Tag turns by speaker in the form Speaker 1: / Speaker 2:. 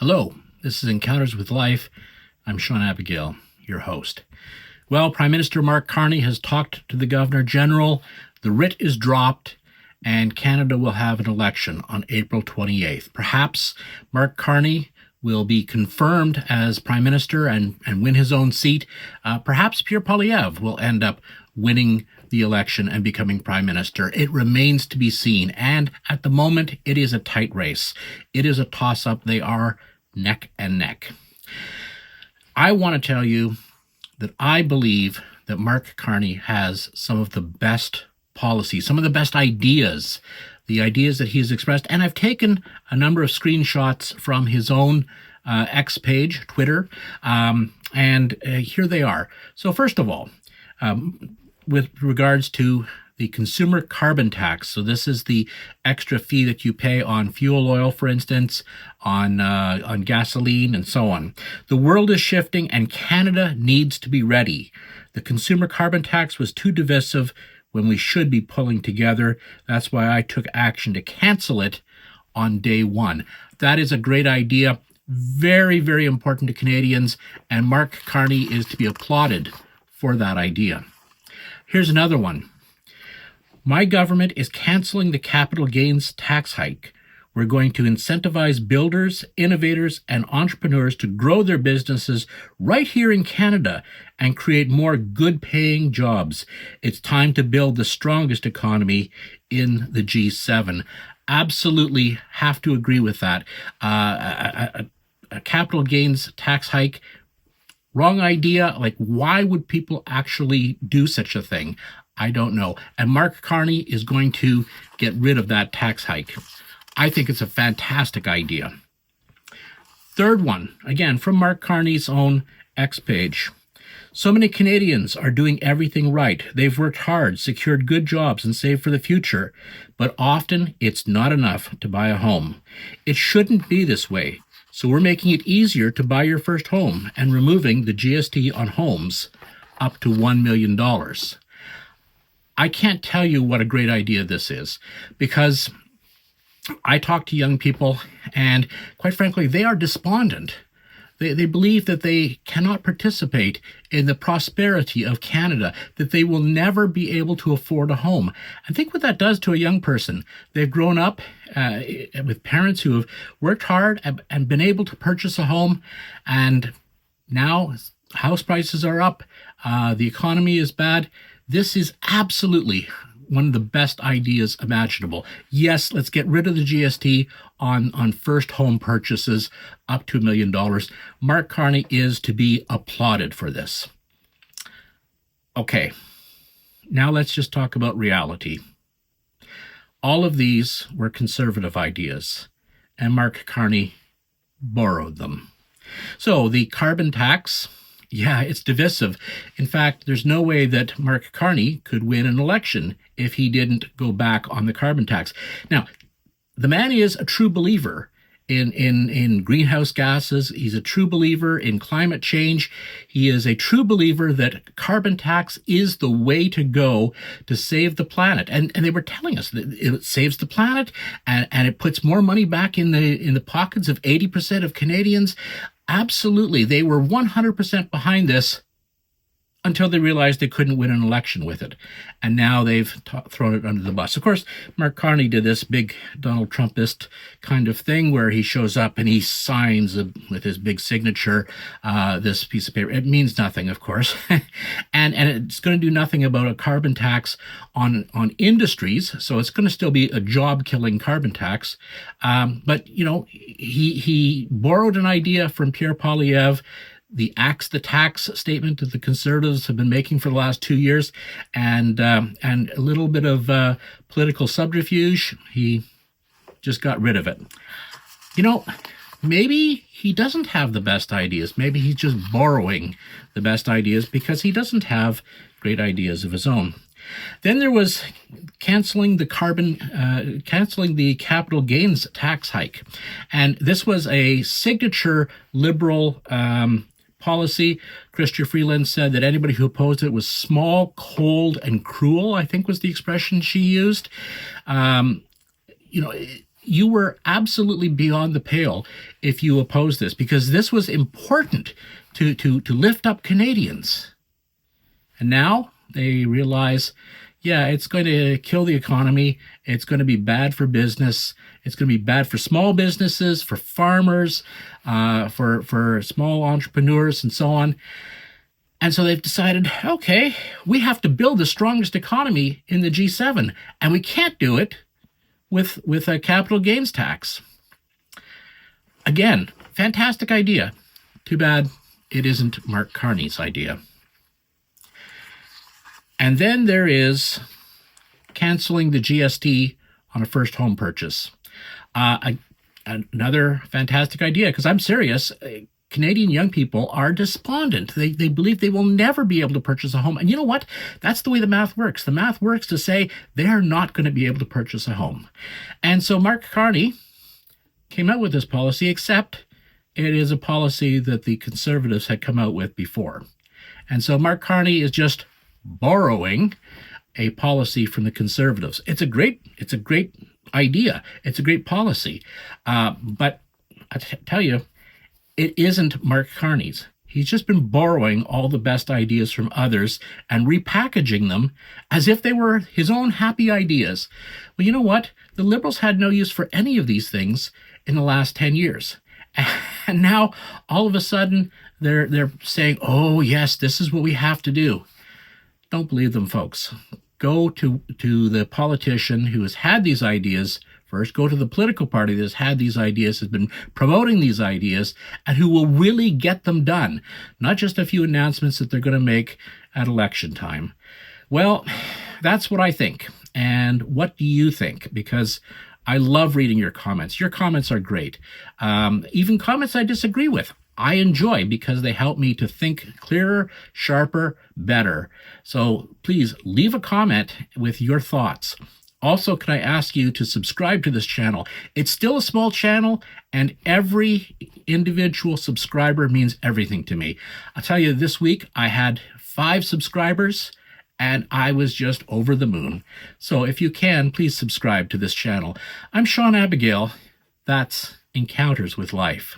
Speaker 1: Hello, this is Encounters with Life. I'm Sean Abigail, your host. Well, Prime Minister Mark Carney has talked to the Governor General. The writ is dropped, and Canada will have an election on April 28th. Perhaps Mark Carney will be confirmed as Prime Minister and win his own seat. Perhaps Pierre Poilievre will end up winning the election and becoming Prime Minister. It remains to be seen. And at the moment, it is a tight race. It is a toss-up. They are neck and neck. I want to tell you that I believe that Mark Carney has some of the best policies, some of the best ideas, the ideas that he has expressed. And I've taken a number of screenshots from his own X page, Twitter, and here they are. So first of all, with regards to the consumer carbon tax. So this is the extra fee that you pay on fuel oil, for instance, on gasoline and so on. The world is shifting and Canada needs to be ready. The consumer carbon tax was too divisive when we should be pulling together. That's why I took action to cancel it on day one. That is a great idea. Very, very important to Canadians, and Mark Carney is to be applauded for that idea. Here's another one. My government is canceling the capital gains tax hike. We're going to incentivize builders, innovators, and entrepreneurs to grow their businesses right here in Canada and create more good-paying jobs. It's time to build the strongest economy in the G7. Absolutely have to agree with that. A capital gains tax hike, wrong idea. Like, why would people actually do such a thing? I don't know. And Mark Carney is going to get rid of that tax hike. I think it's a fantastic idea. Third one, again, from Mark Carney's own X page. So many Canadians are doing everything right. They've worked hard, secured good jobs, and saved for the future. But often, it's not enough to buy a home. It shouldn't be this way. So we're making it easier to buy your first home and removing the GST on homes up to $1 million. I can't tell you what a great idea this is, because I talk to young people and, quite frankly, they are despondent. They believe that they cannot participate in the prosperity of Canada, that they will never be able to afford a home. And think what that does to a young person. They've grown up with parents who have worked hard and been able to purchase a home, and now house prices are up, the economy is bad. This is absolutely one of the best ideas imaginable. Yes, let's get rid of the GST on first home purchases up to $1 million. Mark Carney is to be applauded for this. Okay, now let's just talk about reality. All of these were conservative ideas, and Mark Carney borrowed them. So the carbon tax, yeah, it's divisive. In fact, there's no way that Mark Carney could win an election if he didn't go back on the carbon tax. Now, the man is a true believer in greenhouse gases. He's a true believer in climate change. He is a true believer that carbon tax is the way to go to save the planet. And they were telling us that it saves the planet and it puts more money back in the pockets of 80% of Canadians. Absolutely. They were 100% behind this until they realized they couldn't win an election with it. And now they've thrown it under the bus. Of course, Mark Carney did this big Donald Trumpist kind of thing where he shows up and he signs with his big signature this piece of paper. It means nothing, of course. and it's going to do nothing about a carbon tax on industries. So it's going to still be a job-killing carbon tax. But, you know, he borrowed an idea from Pierre Poilievre, the axe the tax statement that the Conservatives have been making for the last 2 years, and a little bit of political subterfuge. He just got rid of it. You know, maybe he doesn't have the best ideas. Maybe he's just borrowing the best ideas because he doesn't have great ideas of his own. Then there was canceling the capital gains tax hike. And this was a signature Liberal policy. Chrystia Freeland said that anybody who opposed it was small, cold, and cruel, I think was the expression she used. you were absolutely beyond the pale if you opposed this, because this was important to lift up Canadians. And now they realize, yeah, it's going to kill the economy. It's going to be bad for business. It's going to be bad for small businesses, for farmers, for small entrepreneurs, and so on. And so they've decided, okay, we have to build the strongest economy in the G7, and we can't do it with a capital gains tax. Again, fantastic idea. Too bad it isn't Mark Carney's idea. And then there is canceling the GST on a first home purchase. Another fantastic idea, because I'm serious. Canadian young people are despondent. They believe they will never be able to purchase a home. And you know what? That's the way the math works. The math works to say they're not going to be able to purchase a home. And so Mark Carney came out with this policy, except it is a policy that the Conservatives had come out with before. And so Mark Carney is just borrowing a policy from the Conservatives. It's a great idea. It's a great policy. But I tell you, it isn't Mark Carney's. He's just been borrowing all the best ideas from others and repackaging them as if they were his own happy ideas. Well, you know what? The Liberals had no use for any of these things in the last 10 years. And now, all of a sudden, they're saying, oh, yes, this is what we have to do. Don't believe them, folks. Go to the politician who has had these ideas first. Go to the political party that has had these ideas, has been promoting these ideas, and who will really get them done. Not just a few announcements that they're going to make at election time. Well, that's what I think. And what do you think? Because I love reading your comments. Your comments are great. Even comments I disagree with, I enjoy, because they help me to think clearer, sharper, better. So please leave a comment with your thoughts. Also, can I ask you to subscribe to this channel? It's still a small channel, and every individual subscriber means everything to me. I'll tell you, this week I had 5 subscribers, and I was just over the moon. So if you can, please subscribe to this channel. I'm Sean Abigail. That's Encounters with Life.